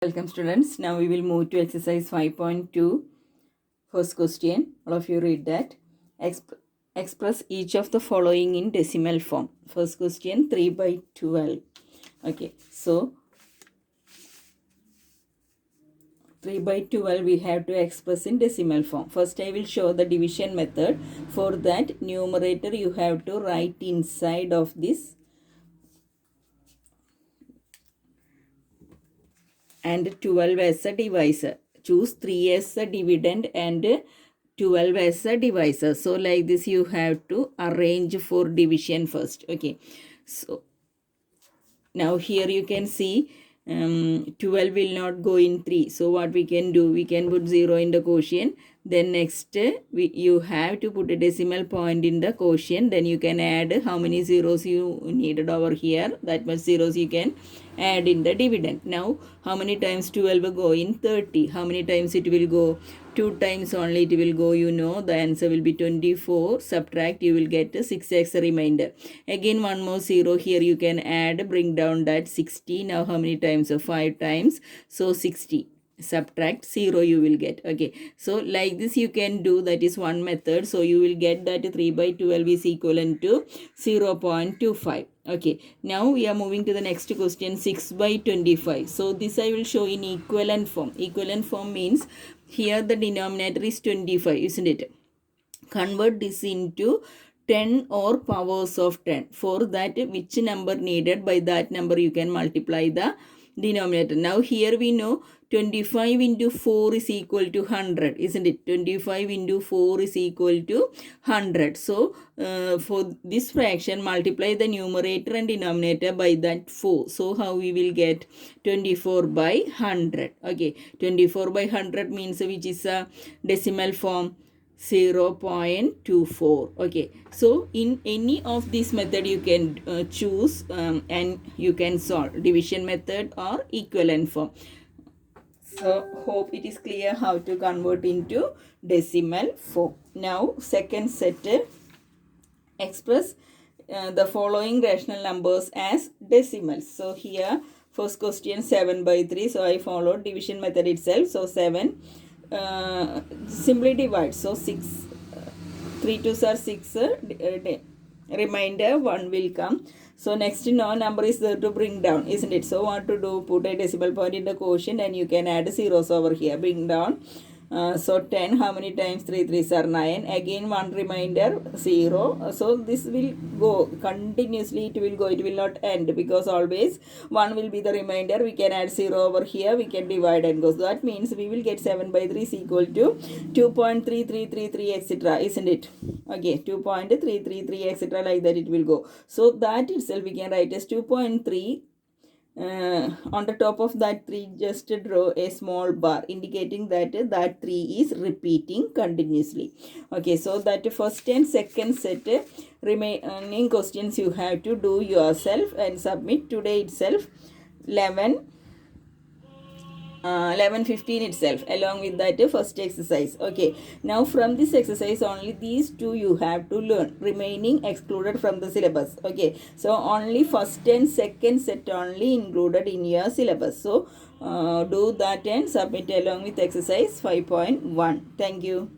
Welcome students. Now we will move to exercise 5.2. First question. All of you read that. Express each of the following in decimal form. First question 3 by 12. Okay. So 3 by 12 we have to express in decimal form. First I will show the division method. For that numerator you have to write inside of this and 12 as a divisor. Choose 3 as a dividend and 12 as a divisor. So like this you have to arrange for division first. Okay. So now here you can see 12 will not go in 3. So what we can do, we can put 0 in the quotient. Then next you have to put a decimal point in the quotient. Then you can add how many zeros you needed over here. That much zeros you can add in the dividend. Now how many times 12 will go in 30? How many times it will go? 2 times only it will go. You know the answer will be 24. Subtract, you will get 6x remainder. Again one more 0 here you can add, bring down that 60. Now how many times? So 5 times. So 60. Subtract 0 you will get. Okay, so like this you can do. That is one method. So you will get that 3 by 12 is equivalent to 0.25. Okay, now we are moving to the next question, 6 by 25. So this I will show in equivalent form. Equivalent form means here the denominator is 25, isn't it? Convert this into 10 or powers of 10. For that, which number needed, by that number you can multiply the denominator. Now here we know 25 into 4 is equal to 100, isn't it? 25 into 4 is equal to 100. So for this fraction, multiply the numerator and denominator by that 4. So how we will get 24 by 100. Okay, 24 by 100 means which is a decimal form 0.24. Okay, so in any of this method you can choose and you can solve division method or equivalent form. So hope it is clear how to convert into decimal form. Now second set, express the following rational numbers as decimals. So here first question 7 by 3. So I followed division method itself. So 7 simply divide. So 6 3 2s are 6, remainder 1 will come. So next no number is there to bring down, isn't it? So what to do, put a decimal point in the quotient and you can add zeros over here, bring down. So 10, how many times 3 3s are 9? Again one remainder 0. So this will go continuously, it will go, it will not end, because always 1 will be the remainder. We can add 0 over here, we can divide and go. So that means we will get 7 by 3 is equal to 2.3333 etc, isn't it? Okay, 2.333 etc, like that it will go. So that itself we can write as 2.3. On the top of that 3 just draw a small bar indicating that 3 is repeating continuously. Okay, so that first and second set remaining questions you have to do yourself and submit today itself, 11:15 itself, along with that first exercise. Okay, now from this exercise only these two you have to learn, remaining excluded from the syllabus. Okay, so only first and second set only included in your syllabus. So do that and submit along with exercise 5.1. Thank you.